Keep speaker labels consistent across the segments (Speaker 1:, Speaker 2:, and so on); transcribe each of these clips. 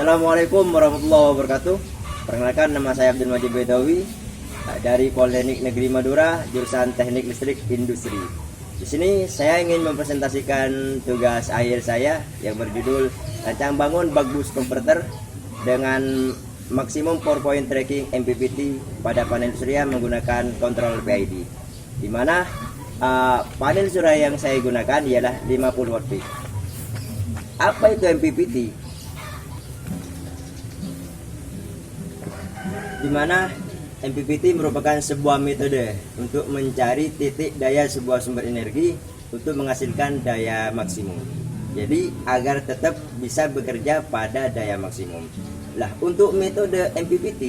Speaker 1: Assalamualaikum warahmatullahi wabarakatuh. Perkenalkan, nama saya Abdul Majid Bedawi dari Politeknik Negeri Madura, jurusan Teknik Listrik Industri. Di sini saya ingin mempresentasikan tugas akhir saya yang berjudul Rancang Bangun Bug Boost Converter dengan maksimum power point tracking MPPT pada panel surya menggunakan kontrol PID. Di mana panel surya yang saya gunakan ialah 50 watt peak. Apa itu MPPT? Di mana MPPT merupakan sebuah metode untuk mencari titik daya sebuah sumber energi untuk menghasilkan daya maksimum. Jadi agar tetap bisa bekerja pada daya maksimum. Lah, untuk metode MPPT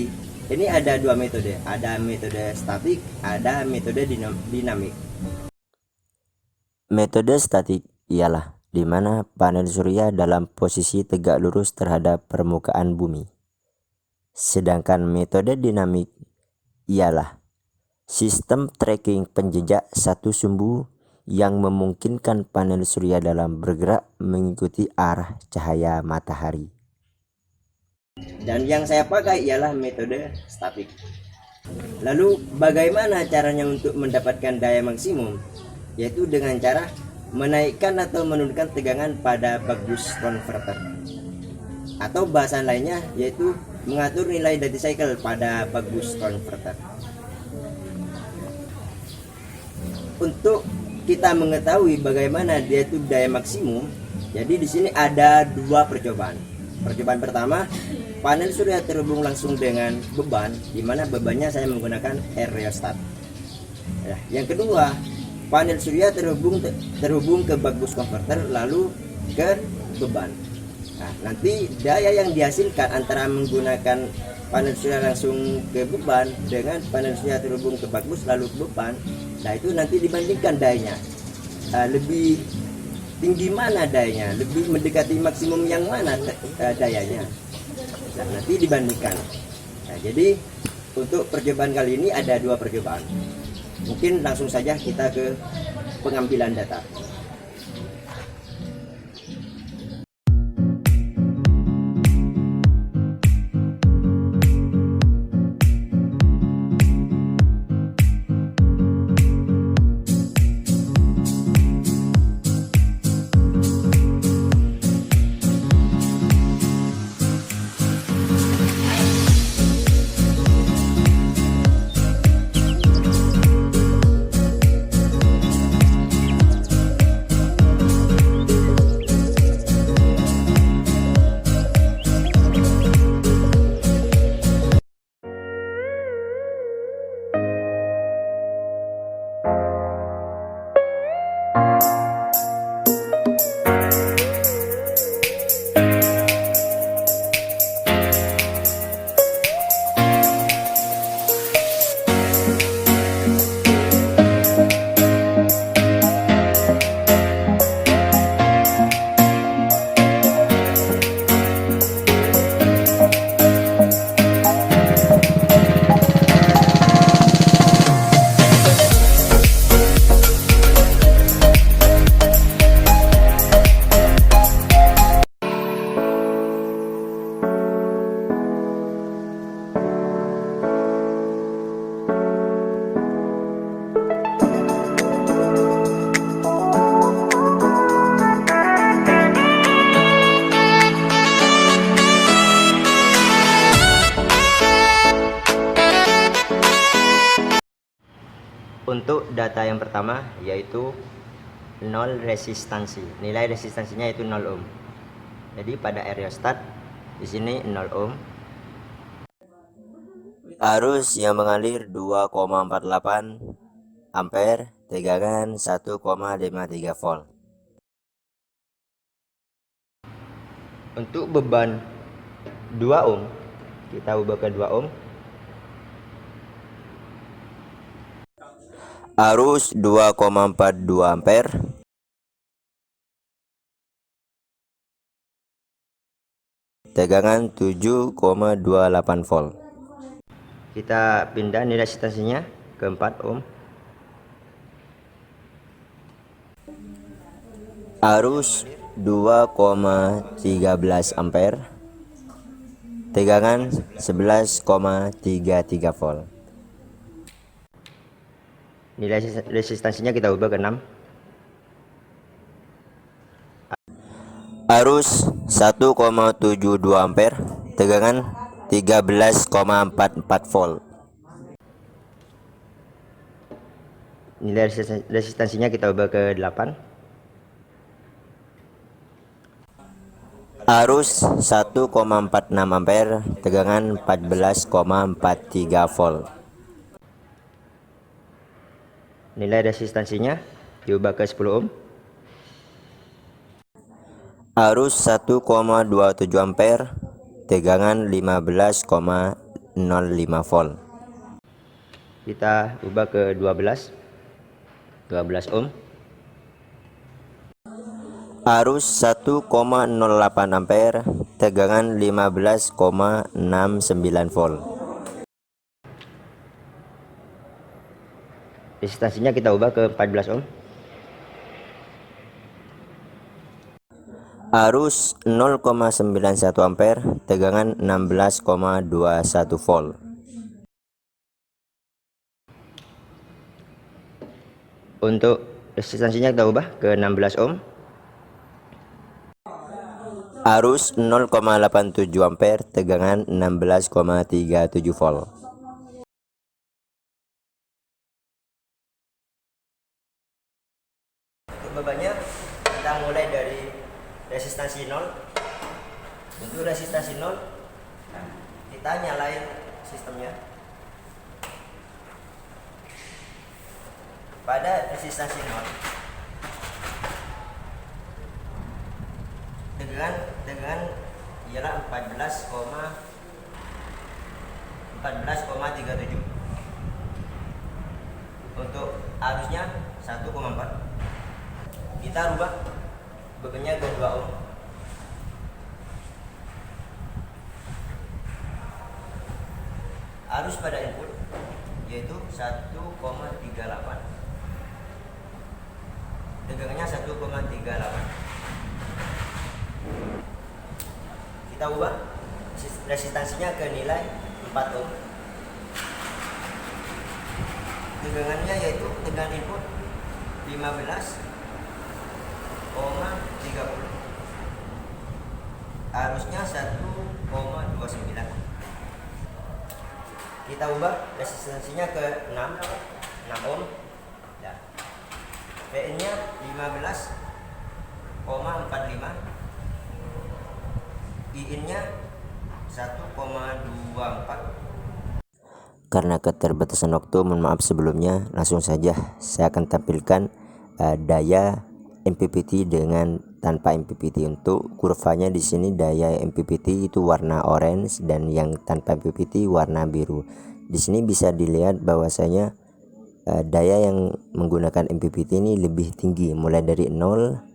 Speaker 1: ini ada dua metode, ada metode statik, ada metode dinamik.
Speaker 2: Metode statik ialah di mana panel surya dalam posisi tegak lurus terhadap permukaan bumi. Sedangkan metode dinamik ialah sistem tracking penjejak satu sumbu yang memungkinkan panel surya dalam bergerak mengikuti arah cahaya matahari.
Speaker 1: Dan yang saya pakai ialah metode statik. Lalu bagaimana caranya untuk mendapatkan daya maksimum? Yaitu dengan cara menaikkan atau menurunkan tegangan pada bug boost converter. Atau bahasa lainnya yaitu mengatur nilai duty cycle pada bug boost converter. Untuk kita mengetahui bagaimana dia itu daya maksimum, jadi di sini ada dua percobaan. Percobaan pertama, panel surya terhubung langsung dengan beban, di mana bebannya saya menggunakan air rheostat. Ya, yang kedua, panel surya terhubung ke bug boost converter lalu ke beban. Nah, nanti daya yang dihasilkan antara menggunakan panel surya langsung ke beban dengan panel surya terhubung ke bug boost lalu ke beban, nah itu nanti dibandingkan dayanya, lebih tinggi mana dayanya, lebih mendekati maksimum yang mana dayanya. Nah, nanti dibandingkan. Nah, jadi untuk percobaan kali ini ada dua percobaan. Mungkin langsung saja kita ke pengambilan data. Untuk data yang pertama yaitu 0 resistansi. Nilai resistansinya itu 0 ohm. Jadi pada rheostat di sini 0 ohm.
Speaker 2: Arus yang mengalir 2,48 ampere, tegangan 1,53 volt.
Speaker 1: Untuk beban 2 ohm, kita ubah ke 2 ohm.
Speaker 2: Arus 2,42 ampere, tegangan 7,28 volt.
Speaker 1: Kita pindah nilai resistansinya ke 4 ohm.
Speaker 2: Arus 2,13 ampere, tegangan 11,33 volt. Nilai resistansinya kita ubah ke 6. Arus 1,72 ampere, tegangan 13,44 volt. Nilai resistansinya kita ubah ke 8. Arus 1,46 ampere, tegangan 14,43 volt. Nilai resistansinya diubah ke 10 ohm. Arus 1,27 ampere, tegangan 15,05 volt. Kita ubah ke 12 ohm. Arus 1,08 ampere, tegangan 15,69 volt. Resistansinya kita ubah ke 14 ohm. Arus 0,91 ampere, tegangan 16,21 volt. Untuk resistansinya kita ubah ke 16 ohm. Arus 0,87 ampere, tegangan 16,37 volt. Untuk bebannya kita mulai dari resistansi 0. Untuk resistansi 0 kita nyalain sistemnya. Pada resistansi 0 tegangan ialah 14,37. Untuk arusnya 1,4. Kita rubah bebannya ke 2 ohm. Arus pada input yaitu 1,38. Tegangannya 1,38. Kita ubah resistansinya ke nilai 4 ohm. Tegangannya yaitu tegangan input 15,30. Arusnya 1,29. Kita ubah resistansinya ke 6 ohm. Ya. PN nya 15,45. IN nya 1,24. Karena keterbatasan waktu, mohon maaf sebelumnya. Langsung saja saya akan tampilkan daya MPPT dengan tanpa MPPT. Untuk kurvanya di sini daya MPPT itu warna orange dan yang tanpa MPPT warna biru. Di sini bisa dilihat bahwasanya daya yang menggunakan MPPT ini lebih tinggi, mulai dari 0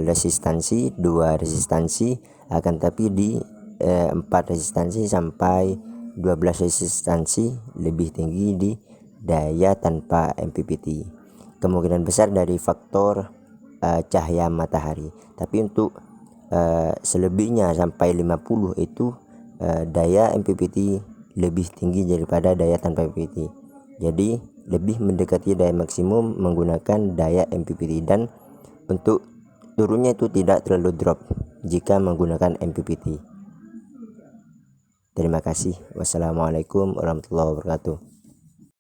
Speaker 2: resistansi, 2 resistansi, akan tapi di 4 resistansi sampai 12 resistansi lebih tinggi di daya tanpa MPPT. Kemungkinan besar dari faktor cahaya matahari. Tapi untuk selebihnya sampai 50 itu daya MPPT lebih tinggi daripada daya tanpa MPPT. Jadi lebih mendekati daya maksimum menggunakan daya MPPT, dan untuk turunnya itu tidak terlalu drop jika menggunakan MPPT. Terima kasih. Wassalamualaikum warahmatullahi wabarakatuh.